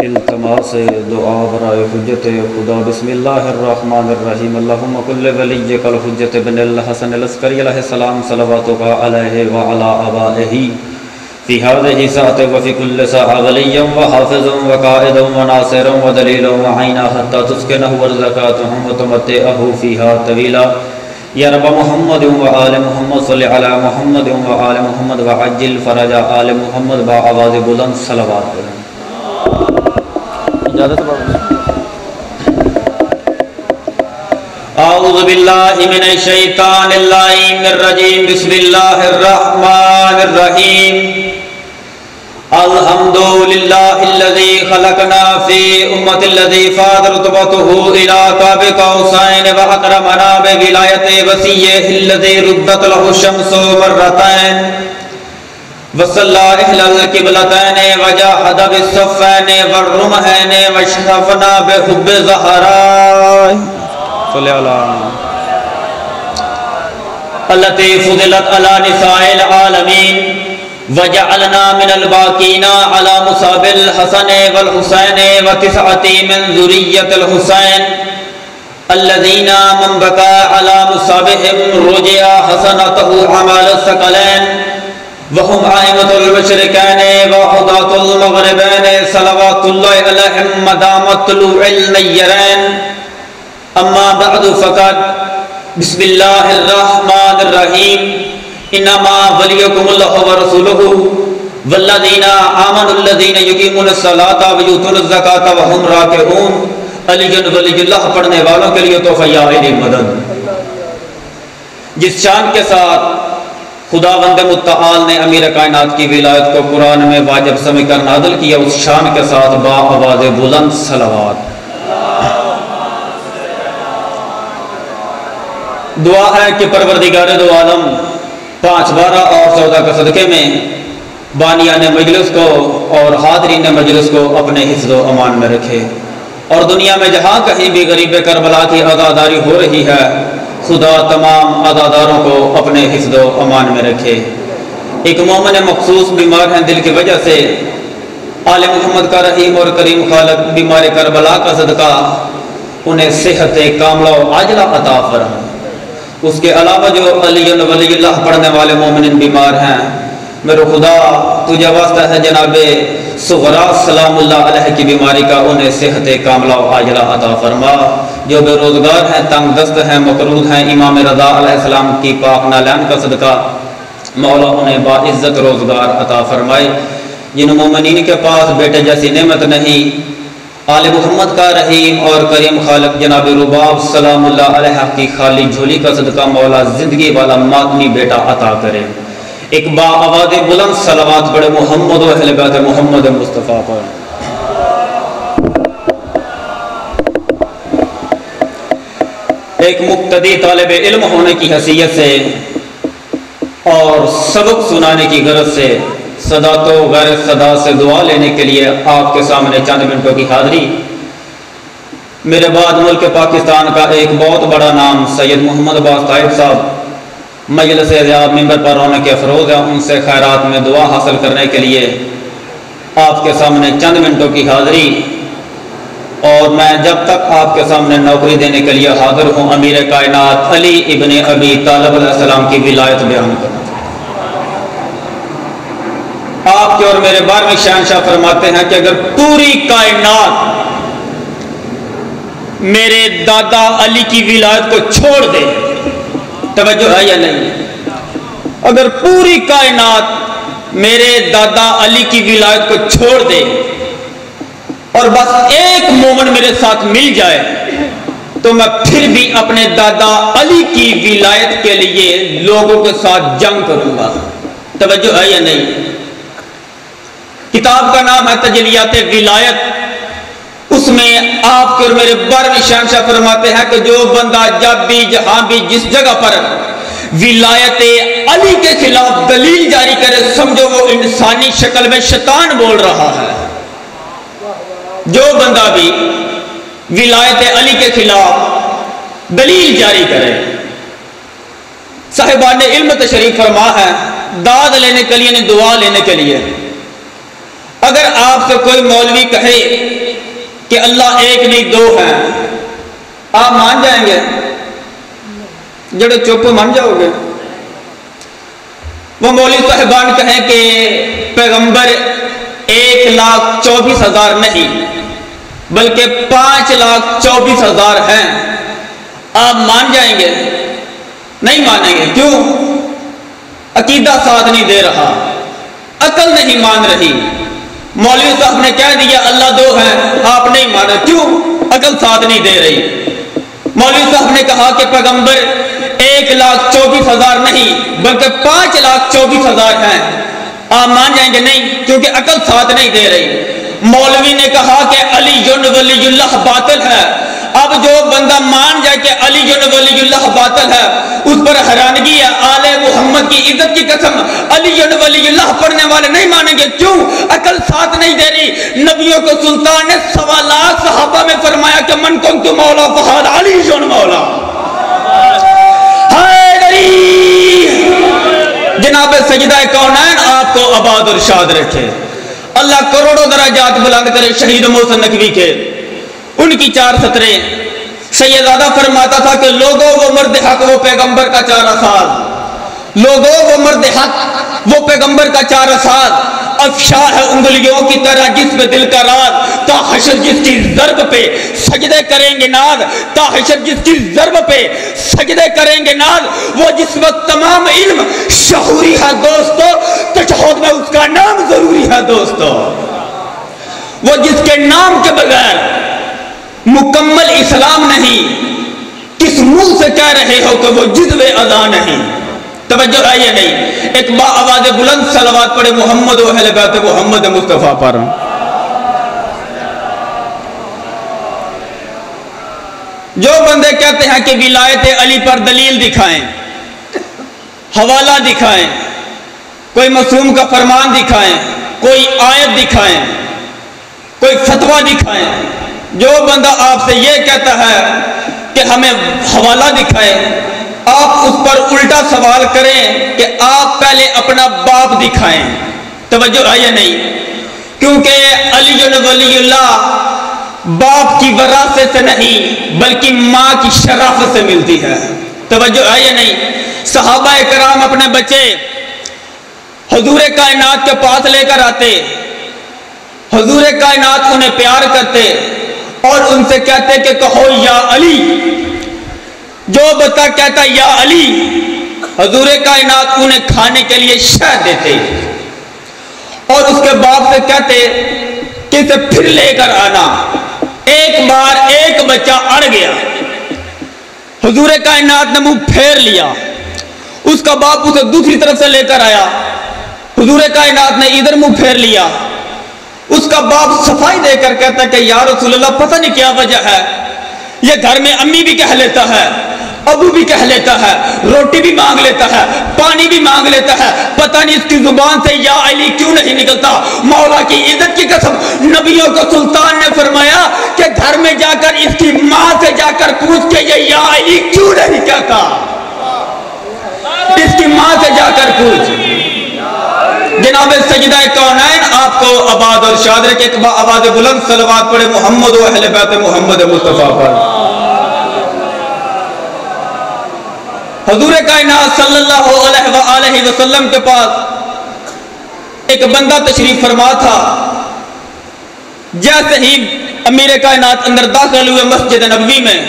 التماس دعا برائے حجت خدا بسم اللہ الرحمن الرحیم اللہم کل ولیک الحجت بن الحسن العسکری علیہ السلام صلواتک علیہ وعلی آبائہ فی هذه ساعة وفی کل ساعة ولیا وحافظا وقائدا وناصرا ودلیلا وعینا حتی تسکنہ ورزقاتہم وتمتعہ فیہا طویلا یا رب محمد وآل محمد صلی علی محمد وآل محمد وعجل فرج آل محمد بآواز بلند صلوات بلند اعوذ باللہ من الشیطان اللعین الرجیم بسم اللہ الرحمن الرحیم الحمدللہ الذی خلقنا فی امت الذی فاض رتبته الى قاب قوسین واکرمنا بولایت وسیعہ الذی ردت له الشمس مرتين وصلى إحدى القبلتين وجاهد بالصفين والرمحين واشرفنا بحب الزهراء صلى الله التي فضلت على نساء العالمين وجعلنا من الباقين على مصاب الحسن والحسين وتسعة من ذرية الحسين الذين من بكى على مصابهم رجع حسنته عمل الثقلين وهم آئمة المشركين وحضاة المغربين صلوات الله عليهم مدام طلوع النيرين أما بعد فقد بسم الله الرحمن الرحيم إنما وليكم الله ورسوله والذين آمنوا الذين يقيمون الصلاة ويؤتون الزكاة وهم راكعون علی ولی اللہ پڑھنے والوں کے لیے تو فیاض مدد جس شان کے ساتھ خداوند متعال نے امیر کائنات کی ولایت کو قرآن میں واجب سمجھ کر نازل کیا، اس شان کے ساتھ با آواز بلند صلوات۔ دعا ہے کہ پروردگار دو عالم 5، 12 اور 14 کے صدقے میں بانیان مجلس کو اور حاضرین مجلس کو اپنے حفظ و امان میں رکھے، اور دنیا میں جہاں کہیں بھی غریب کربلا کی عزاداری ہو رہی ہے خدا تمام عزاداروں کو اپنے حفظ و امان میں رکھے۔ ایک مومن مخصوص بیمار ہیں دل کی وجہ سے، آل محمد کا رحیم اور کریم خالق بیمار کربلا کا صدقہ انہیں صحت کاملہ و عاجلہ عطا فرمائے۔ اس کے علاوہ جو علی ولی اللہ پڑھنے والے مومنین بیمار ہیں، میرے خدا تجھے واسطہ ہے جناب صغرا سلام اللہ علیہ کی بیماری کا انہیں صحت کاملہ و عاجلہ عطا فرما۔ جو بے روزگار ہیں، تنگ دست ہیں، مقروض ہیں، امام رضا علیہ السلام کی پاک نالین کا صدقہ مولا انہیں باعزت روزگار عطا فرمائے۔ جن مومنین کے پاس بیٹے جیسی نعمت نہیں، آل محمد کا رحیم اور کریم خالق جناب رباب سلام اللہ علیہ کی خالی جھولی کا صدقہ مولا زندگی والا ماتمی بیٹا عطا کرے۔ ایک با آواز بلند صلوات پڑھے محمد و اہل بیت محمد مصطفیٰ پر۔ ایک مقتدی طالب علم ہونے کی حیثیت سے اور سبق سنانے کی غرض سے صدا تو غیر صدا سے دعا لینے کے لیے آپ کے سامنے چند منٹوں کی حاضری۔ میرے بعد ملک پاکستان کا ایک بہت بڑا نام سید محمد عباس طائب صاحب مجلس عزیز ممبر پر ہونے کے افروز ہیں، ان سے خیرات میں دعا حاصل کرنے کے لیے آپ کے سامنے چند منٹوں کی حاضری، اور میں جب تک آپ کے سامنے نوکری دینے کے لیے حاضر ہوں امیر کائنات علی ابن ابی طالب علیہ السلام کی ولایت بیان کروں۔ آپ کے اور میرے 12ویں شہنشاہ فرماتے ہیں کہ اگر پوری کائنات میرے دادا علی کی ولایت کو چھوڑ دے، توجہ ہے یا نہیں؟ اگر پوری کائنات میرے دادا علی کی ولایت کو چھوڑ دے اور بس ایک مومن میرے ساتھ مل جائے تو میں پھر بھی اپنے دادا علی کی ولایت کے لیے لوگوں کے ساتھ جنگ کروں گا۔ توجہ ہے یا نہیں؟ کتاب کا نام ہے تجلیات ولایت، اس میں آپ کے اور میرے 12ویں شہنشاہ فرماتے ہیں کہ جو بندہ جب بھی جہاں بھی جس جگہ پر ولایت علی کے خلاف دلیل جاری کرے، سمجھو وہ انسانی شکل میں شیطان بول رہا ہے۔ جو بندہ بھی ولایت علی کے خلاف دلیل جاری کرے، صاحبان علم تشریف فرما ہے داد لینے کے لیے، دعا لینے کے لیے، اگر آپ سے کوئی مولوی کہے کہ اللہ ایک نہیں دو ہیں، آپ مان جائیں گے؟ جڑے چپ مان جاؤ گے؟ وہ مولوی صاحبان کہیں کہ پیغمبر 1,24,000 نہیں بلکہ 5,24,000 ہیں، آپ مان جائیں گے؟ نہیں مانیں گے۔ کیوں؟ عقیدہ ساتھ نہیں دے رہا، عقل نہیں مان رہی۔ مولوی صاحب نے کہہ دیا اللہ دو ہیں، آپ نہیں مانا، کیوں؟ عقل ساتھ نہیں دے رہی۔ مولوی صاحب نے کہا کہ پیغمبر 1,24,000 نہیں بلکہ 5,24,000 ہیں، آپ مان جائیں گے؟ نہیں، کیونکہ عقل ساتھ نہیں دے رہی۔ مولوی نے کہا کہ علی ولی اللہ باطل ہے۔ اب جو بندہ مان جائے کہ علی ولی اللہ باطل ہے، اس پر حیرانگی ہے۔ آل محمد کی عزت کی قسم علی ولی اللہ پڑھنے والے نہیں مانیں گے، کیوں؟ عقل ساتھ نہیں دے رہی۔ نبیوں کو سلطان نے 1.25 لاکھ صحابہ میں فرمایا کہ من کنت مولا فہد علی مولا۔ جناب سجدہ کونین آپ کو آباد اور شاد رکھے، اللہ کروڑوں درجات بلند کرے۔ شہید محسن نقوی کے ان کی 4 سطریں، سیدزادہ فرماتا تھا کہ لوگوں وہ مرد حق وہ پیغمبر کا 4 سال، لوگوں وہ مرد حق وہ پیغمبر کا 4 سال، افشا ہے انگلیوں کی طرح جس پہ دل کا راز، تا حشر جس کی ضرب پہ سجدے کریں گے ناز، تا حشر جس کی ضرب پہ سجدے کریں گے ناز، وہ جس وقت تمام علم شعوری ہے دوستو، تشہد میں اس کا نام ضروری ہے دوستو، وہ جس کے نام کے بغیر مکمل اسلام نہیں، کس منہ سے کہہ رہے ہو کہ وہ جزو اذان نہیں؟ توجہ ہے یہ نہیں؟ ایک با آواز بلند صلوات پڑھے محمد و اہل بیت محمد مصطفیٰ پر۔ جو بندے کہتے ہیں کہ ولایت علی پر دلیل دکھائیں، حوالہ دکھائیں، کوئی معصوم کا فرمان دکھائیں، کوئی آیت دکھائیں، کوئی فتویٰ دکھائیں، جو بندہ آپ سے یہ کہتا ہے کہ ہمیں حوالہ دکھائے، آپ اس پر الٹا سوال کریں کہ آپ پہلے اپنا باپ دکھائیں۔ توجہ ہے یا نہیں؟ کیونکہ علی ولی اللہ باپ کی وراثت سے نہیں بلکہ ماں کی شرافت سے ملتی ہے۔ توجہ ہے یا نہیں؟ صحابہ کرام اپنے بچے حضور کائنات کے پاس لے کر آتے، حضور کائنات انہیں پیار کرتے اور ان سے کہتے کہ کہو یا علی، جو بتا کہتا یا علی، حضور کائنات انہیں کھانے کے لیے شہد دیتے اور اس کے باپ سے کہتے کہ اسے پھر لے کر آنا۔ ایک بار ایک بچہ اڑ گیا، حضور کائنات نے منہ پھیر لیا، اس کا باپ اسے دوسری طرف سے لے کر آیا، حضور کائنات نے ادھر منہ پھیر لیا، اس کا باپ صفائی دے کر کہتا کہ یا رسول اللہ پتہ نہیں کیا وجہ ہے، یہ گھر میں امی بھی کہہ لیتا ہے، ابو بھی کہہ لیتا ہے، روٹی بھی مانگ لیتا ہے، پانی بھی مانگ لیتا ہے، پتہ نہیں اس کی زبان سے یا علی کیوں نہیں نکلتا۔ مولا کی عزت کی قسم نبیوں کو سلطان نے فرمایا کہ گھر میں جا کر اس کی ماں سے جا کر پوچھ کے یہ یا علی کیوں نہیں کہتا، اس کی ماں سے جا کر پوچھ۔ جناب سجدہ کونین آپ کو آباد اور شاد رکھے۔ ایک آواز بلند صلوات پڑھے محمد و اہل بیت محمد مصطفیٰ پر۔ حضور کائنات صلی اللہ علیہ وآلہ وسلم کے پاس ایک بندہ تشریف فرما تھا، جیسے ہی امیر کائنات اندر داخل ہوئے مسجد نبوی میں،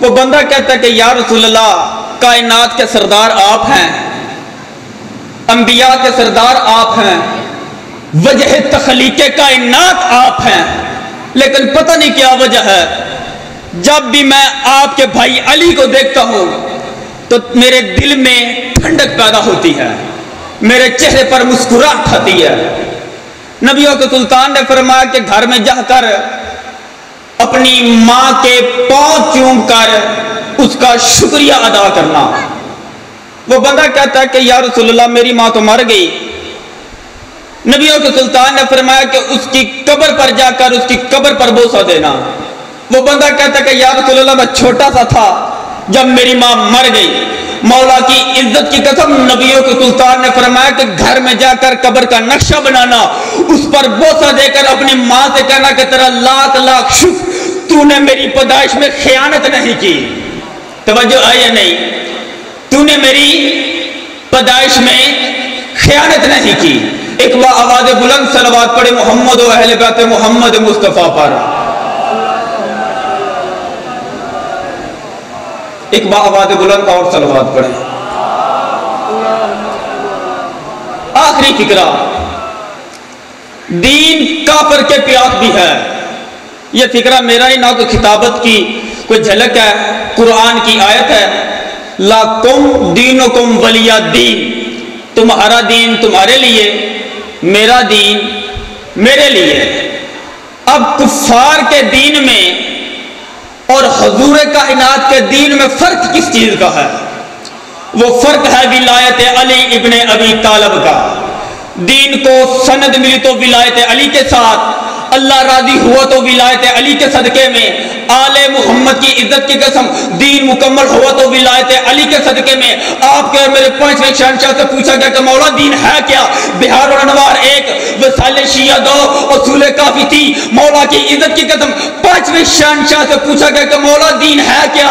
وہ بندہ کہتا کہ یا رسول اللہ کائنات کے سردار آپ ہیں، انبیاء کے سردار آپ ہیں، وجہ تخلیق کائنات آپ ہیں، لیکن پتہ نہیں کیا وجہ ہے، جب بھی میں آپ کے بھائی علی کو دیکھتا ہوں تو میرے دل میں ٹھنڈک پیدا ہوتی ہے، میرے چہرے پر مسکراہٹ آتی ہے۔ نبیوں کے سلطان نے فرمایا کہ گھر میں جا کر اپنی ماں کے پاؤں چوم کر اس کا شکریہ ادا کرنا۔ وہ بندہ کہتا ہے کہ یا رسول اللہ میری ماں تو مر گئی۔ نبیوں کے سلطان نے فرمایا کہ اس کی قبر پر جا کر اس کی قبر پر بوسہ دینا۔ وہ بندہ کہتا ہے کہ یا رسول اللہ میں چھوٹا سا تھا جب میری ماں مر گئی، مولا کی عزت کی قسم نبیوں کے سلطان نے فرمایا کہ گھر میں جا کر قبر کا نقشہ بنانا، اس پر بوسہ دے کر اپنی ماں سے کہنا کہ تیرا لاکھ لاکھ شکر، تو نے میری پیدائش میں خیانت نہیں کی۔ توجہ ہے یا نہیں؟ تو نے میری پیدائش میں خیانت نہیں کی۔ ایک با آواز بلند صلوات پڑھے محمد و اہل بیت محمد مصطفیٰ پر۔ ایک با آواز بلند اور صلوات پڑھے۔ آخری فکرہ، دین کافر کے پیاس بھی ہے۔ یہ فکرہ میرا ہی نہ کوئی خطابت کی کوئی جھلک ہے، قرآن کی آیت ہے، لَکُمْ دِینُکُمْ وَلِیَ دین، تمہارا دین تمہارے لیے، میرا دین میرے لیے۔ اب کفار کے دین میں اور حضور کائنات کے دین میں فرق کس چیز کا ہے؟ وہ فرق ہے ولایت علی ابن ابی طالب کا۔ دین کو سند ملی تو ولایت علی کے ساتھ، اللہ راضی ہوا تو ولایت علی کے صدقے میں، آل محمد کی عزت کی قسم دین مکمل ہوا تو ولایت علی کے صدقے میں۔ آپ کے اور میرے پانچویں شہنشاہ سے پوچھا گیا کہ مولا دین ہے کیا؟ بہار الانوار 1، وسائل شیعہ 2، اصول کافی 3۔ مولا کی عزت کی قسم پانچویں شہنشاہ سے پوچھا گیا کہ مولا دین ہے کیا؟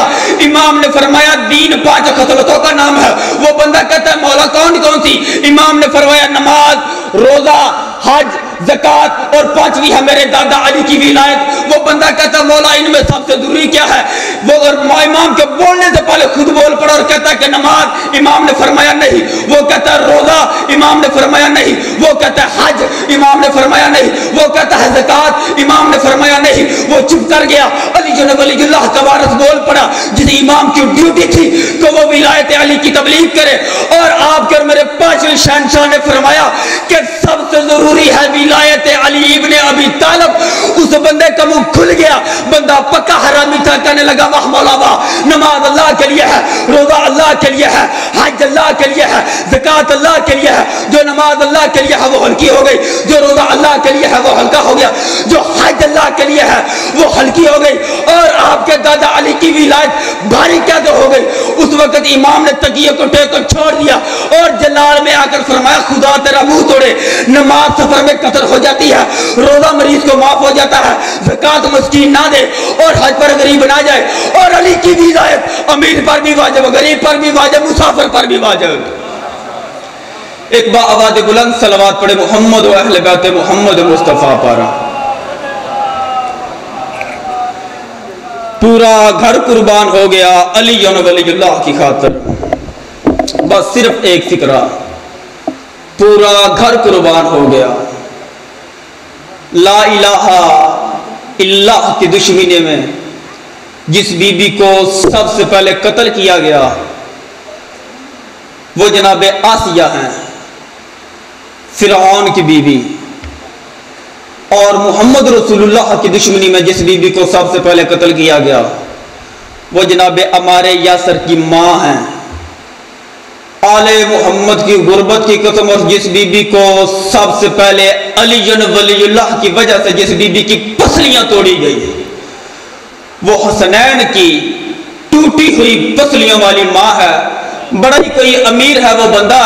امام نے فرمایا دین 5 خصلتوں کا نام ہے۔ وہ بندہ کہتا ہے مولا کون کون سی؟ امام نے فرمایا نماز، روزہ، حج، زکات، اور 5ویں ہے میرے دادا علی کی ولایت۔ وہ بندہ کہتا ہے مولا ان میں سب سے ضروری کیا ہے؟ وہ امام کے بولنے سے پہلے خود بول پڑا اور کہتا ہے کہ نماز، امام نے فرمایا نہیں۔ وہ کہتا ہے روزہ، امام نے فرمایا نہیں۔ وہ کہتا ہے حج، امام نے فرمایا نہیں۔ وہ کہتا ہے زکات، امام نے فرمایا نہیں۔ وہ چپ کر گیا۔ علی جناب ولی اللہ کا وارث بول پڑا، جس امام کی ڈیوٹی تھی کہ وہ ولایت علی کی تبلیغ کرے، اور آپ کے اور میرے پانچویں شہنشاہ نے فرمایا کہ سب سے ضروری ہے ولایت علی ابن ابی طالب۔ اس بندے کا منہ کھل گیا، بندہ پکا حرامی تھا، کہنے لگا واہ مولا واہ، نماز اللہ کے لیے ہے، روزہ اللہ کے لیے ہے، حج اللہ کے لیے ہے، زکات اللہ کے لیے ہے۔ جو نماز اللہ کے لیے ہے وہ ہلکی ہو گئی، جو روزہ اللہ کے لیے ہے وہ ہلکا ہو گیا، جو حج اللہ کے لیے ہے وہ ہلکی ہو گئی، اور آپ کے دادا علی کی ولایت بھاری کیسے ہو گئی؟ اس وقت امام نے تکیے کو ٹیک کر چھوڑ دیا اور جلال میں آ کر فرمایا خدا تیرا منہ توڑے، نماز سفر میں قطر ہو جاتی ہے، روزہ مریض کو معاف ہو جاتا ہے، زکات مسکین نہ دے، اور حج پر غریب نہ جائے، اور علی کی ولایت امیر پر بھی واجب، غریب پر بھی واجب، مسافر پر بھی واجب۔ ایک با آواز بلند صلوات پڑھے محمد و اہل بیت محمد مصطفیٰ پر۔ پورا گھر قربان ہو گیا علی جناب ولی اللہ کی خاطر۔ بس صرف ایک فکرہ، پورا گھر قربان ہو گیا۔ لا الہ الا اللہ کی دشمنی میں جس بی بی کو سب سے پہلے قتل کیا گیا وہ جناب آسیہ ہیں، فرعون کی بی بی۔ اور محمد رسول اللہ کی دشمنی میں جس بی بی کو سب سے پہلے قتل کیا گیا وہ جناب عمار یاسر کی ماں ہیں۔ آل محمد کی غربت کی قسم، اور جس بی بی کو سب سے پہلے علی ولی اللہ کی وجہ سے جس بی بی کی پسلیاں توڑی گئی وہ حسنین کی ٹوٹی ہوئی پسلیوں والی ماں ہے۔ بڑا ہی کوئی امیر ہے وہ بندہ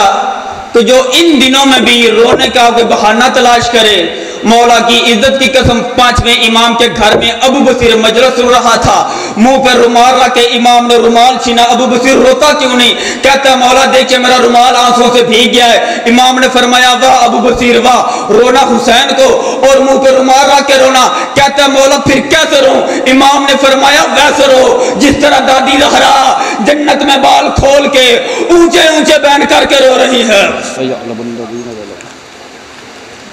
تو جو ان دنوں میں بھی رونے کا کوئی بہانہ تلاش کرے۔ مولا کی عزت کی قسم پانچویں امام کے گھر میں ابو بصیر مجلس سن رہا تھا، منہ پر رومال رکھ کے امام نے رومال چھینا۔ ابو بصیر روتا کیوں نہیں؟ کہتا ہے مولا دیکھیں میرا رومال آنسوں سے بھیگ گیا ہے۔ امام نے فرمایا واہ ابو بصیر واہ، رونا حسین کو اور منہ پر رومال رکھ کے رونا۔ کہتا ہے مولا پھر کیسے رو؟ امام نے فرمایا ویسے رو جس طرح دادی زہرا جنت میں بال کھول کے اونچے اونچے بیٹھ کر کے رو رہی ہے۔